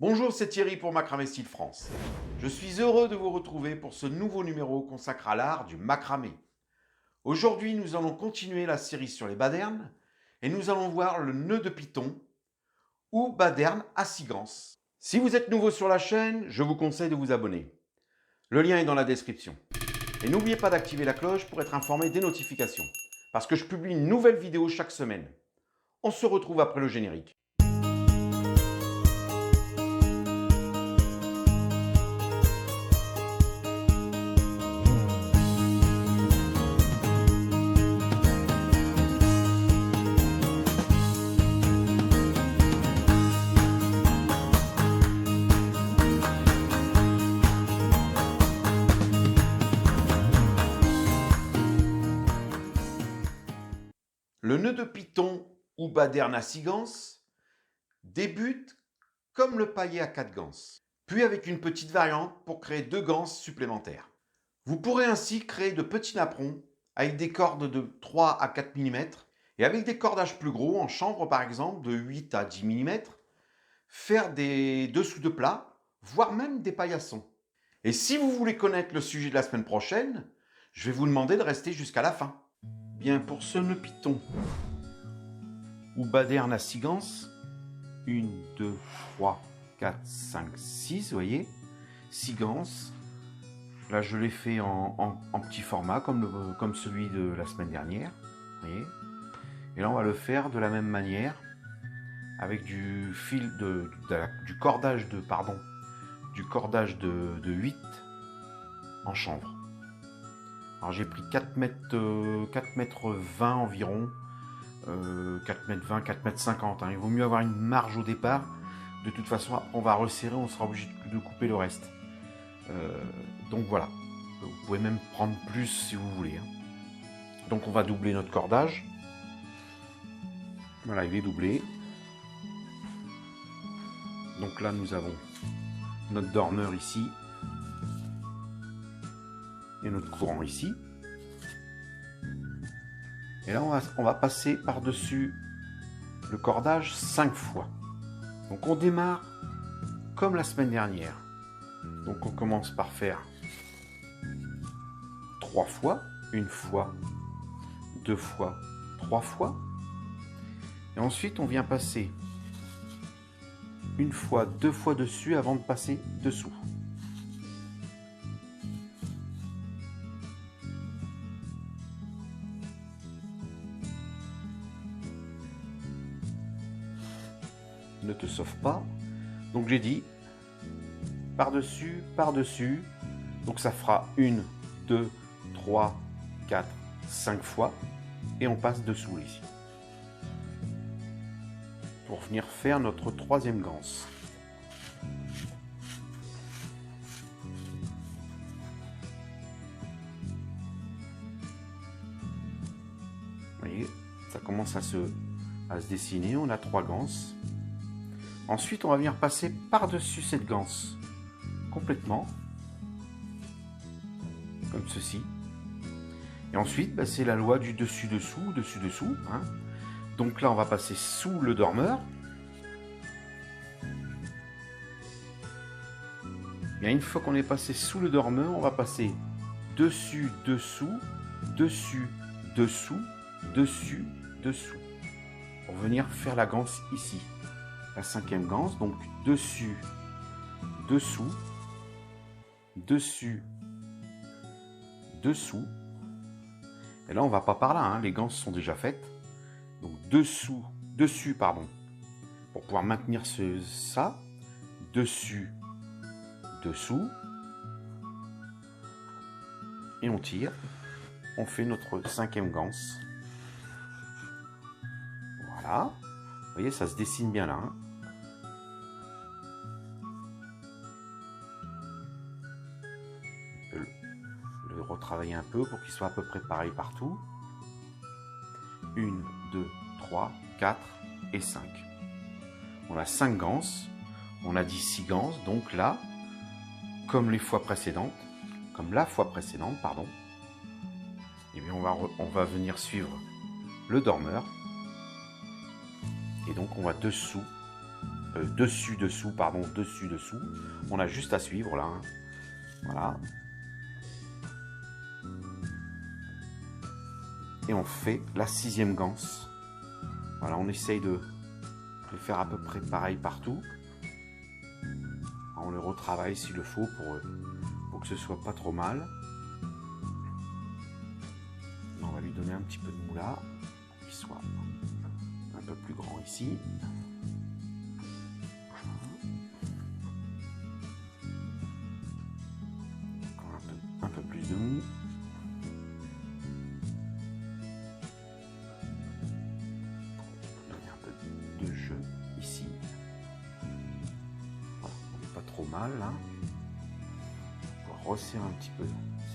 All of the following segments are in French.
Bonjour, c'est Thierry pour Macramé Style France. Je suis heureux de vous retrouver pour ce nouveau numéro consacré à l'art du macramé. Aujourd'hui, nous allons continuer la série sur les badernes et nous allons voir le nœud de python ou baderne à sigance. Si vous êtes nouveau sur la chaîne, je vous conseille de vous abonner. Le lien est dans la description. Et n'oubliez pas d'activer la cloche pour être informé des notifications, parce que je publie une nouvelle vidéo chaque semaine. On se retrouve après le générique. Le nœud de python ou baderne à 6 ganses débute comme le paillet à 4 ganses, puis avec une petite variante pour créer 2 ganses supplémentaires. Vous pourrez ainsi créer de petits napperons avec des cordes de 3 à 4 mm et avec des cordages plus gros, en chanvre par exemple, de 8 à 10 mm, faire des dessous de plat, voire même des paillassons. Et si vous voulez connaître le sujet de la semaine prochaine, je vais vous demander de rester jusqu'à la fin. Bien, pour ce nœud python ou baderne à 6 ganses, 1, 2, 3, 4, 5, 6, vous voyez, 6 ganses. Là, je l'ai fait en petit format, comme celui de la semaine dernière, vous voyez. Et là, on va le faire de la même manière, avec du fil du cordage de 8 en chanvre. Alors j'ai pris 4 mètres 20 environ, 4 mètres 20, 4 mètres 50. Il vaut mieux avoir une marge au départ. De toute façon, on va resserrer, on sera obligé de couper le reste. Donc voilà. Vous pouvez même prendre plus si vous voulez. Donc on va doubler notre cordage. Voilà, il est doublé. Donc là, nous avons notre dormeur ici. Et notre courant ici. Et là, on va passer par-dessus le cordage 5 fois. Donc on démarre comme la semaine dernière. Donc on commence par faire 3 fois, 1 fois, 2 fois, 3 fois. Et ensuite on vient passer 1 fois, 2 fois dessus avant de passer dessous. Ne te sauve pas. Donc j'ai dit par-dessus, par-dessus. Donc ça fera 1, 2, 3, 4, 5 fois. Et on passe dessous ici. Pour venir faire notre 3e ganse. Vous voyez, ça commence à se dessiner. On a 3 ganses. Ensuite, on va venir passer par-dessus cette ganse, complètement, comme ceci. Et ensuite, c'est la loi du dessus-dessous, dessus-dessous. Donc là, on va passer sous le dormeur. Et une fois qu'on est passé sous le dormeur, on va passer dessus, dessous, dessus, dessous, dessus, dessous, pour venir faire la ganse ici. La 5e ganse, donc dessus, dessous, dessus, dessous. Et là, on va pas par là, les ganses sont déjà faites. Donc dessus, pardon, pour pouvoir maintenir ça, dessus, dessous, et on tire. On fait notre 5e ganse. Voilà. Vous voyez, ça se dessine bien là. On peut le retravailler un peu pour qu'il soit à peu près pareil partout. 1, 2, 3, 4 et 5. On a 5 ganses. On a dit 6 ganses. Donc là, comme la fois précédente, pardon, et bien on va venir suivre le dormeur. Et donc on va dessous, dessus, dessous, pardon, dessus, dessous. On a juste à suivre là. Hein. Voilà. Et on fait la 6e ganse. Voilà, on essaye de faire à peu près pareil partout. On le retravaille s'il le faut pour que ce soit pas trop mal. On va lui donner un petit peu de moula pour qu'il soit un peu plus grand ici. Encore un peu plus de mou. Donner un peu de jeu ici. Voilà, on n'est pas trop mal là. On va resserrer un petit peu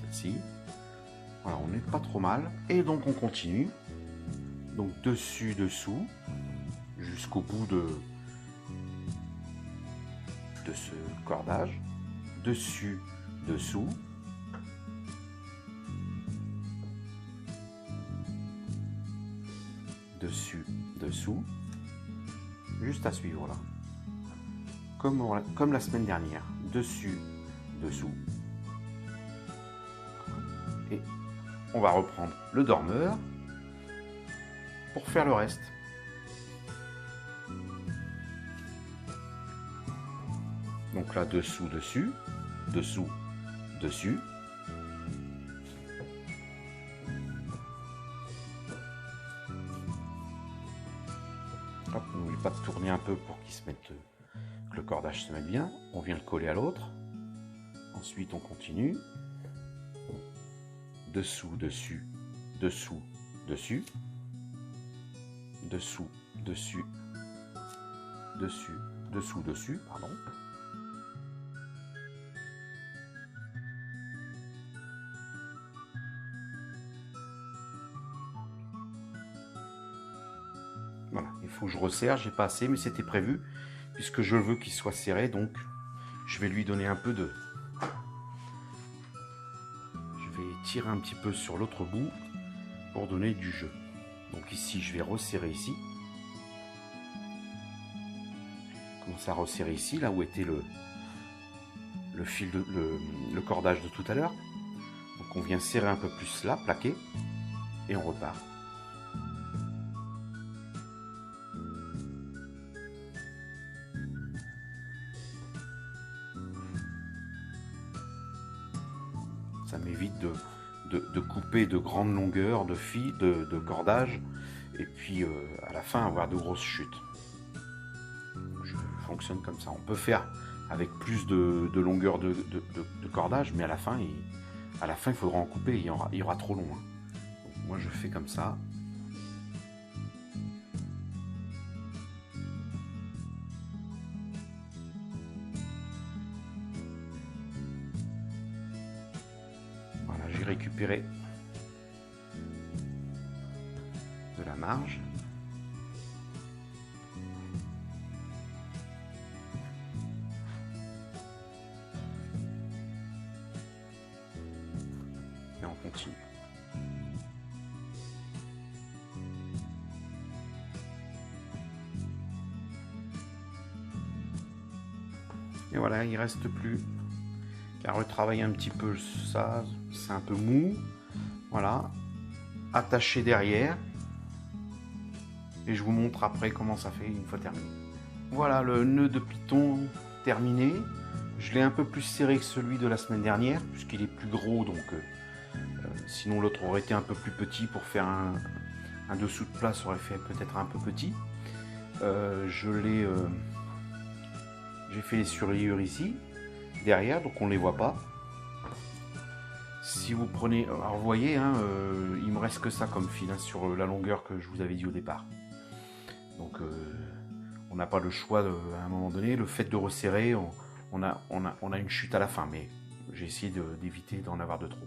celle-ci. Voilà, on n'est pas trop mal. Et donc on continue. Donc dessus, dessous, jusqu'au bout de ce cordage. Dessus, dessous. Dessus, dessous. Juste à suivre là. Comme la semaine dernière. Dessus, dessous. Et on va reprendre le dormeur pour faire le reste. Donc là, dessous, dessus, dessous, dessus. Hop, n'oublie pas de tourner un peu pour qu'il se mette, que le cordage se mette bien. On vient le coller à l'autre. Ensuite, on continue. Dessous, dessus, dessous, dessus. Dessous, dessus, dessus, dessous, dessus, pardon. Voilà, il faut que je resserre, j'ai pas assez, mais c'était prévu, puisque je veux qu'il soit serré, donc je vais lui donner un peu de... Je vais tirer un petit peu sur l'autre bout pour donner du jeu. Donc ici, je vais resserrer ici. Commencer à resserrer ici, là où était le fil le cordage de tout à l'heure. Donc on vient serrer un peu plus là, plaquer, et on repart. Ça m'évite de couper de grandes longueurs de fil, de cordage, et puis à la fin avoir de grosses chutes. Je fonctionne comme ça. On peut faire avec plus de longueur de cordage, mais à la fin, il faudra en couper, il y aura trop long. Hein. Donc, moi, je fais comme ça. Voilà, j'ai récupéré de la marge. Et on continue. Et voilà, il reste plus qu'à retravailler un petit peu ça, c'est un peu mou. Voilà, attaché derrière. Et je vous montre après comment ça fait une fois terminé. Voilà le nœud de python terminé. Je l'ai un peu plus serré que celui de la semaine dernière, puisqu'il est plus gros, donc sinon l'autre aurait été un peu plus petit. Pour faire un dessous de plat, ça aurait fait peut-être un peu petit. J'ai fait les surliures ici, derrière, donc on ne les voit pas. Si vous prenez, alors vous voyez, hein, il me reste que ça comme fil hein, sur la longueur que je vous avais dit au départ. Donc on n'a pas le choix à un moment donné. Le fait de resserrer, on a une chute à la fin, mais j'ai essayé d'éviter d'en avoir de trop.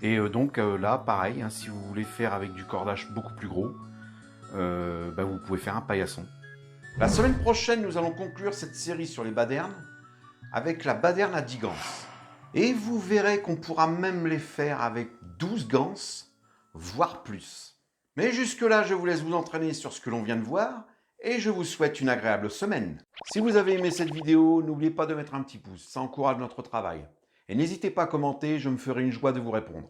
Et donc là, pareil, hein, si vous voulez faire avec du cordage beaucoup plus gros, vous pouvez faire un paillasson. La semaine prochaine, nous allons conclure cette série sur les badernes avec la baderne à 10 ganses. Et vous verrez qu'on pourra même les faire avec 12 ganses, voire plus. Mais jusque-là, je vous laisse vous entraîner sur ce que l'on vient de voir et je vous souhaite une agréable semaine. Si vous avez aimé cette vidéo, n'oubliez pas de mettre un petit pouce, ça encourage notre travail. Et n'hésitez pas à commenter, je me ferai une joie de vous répondre.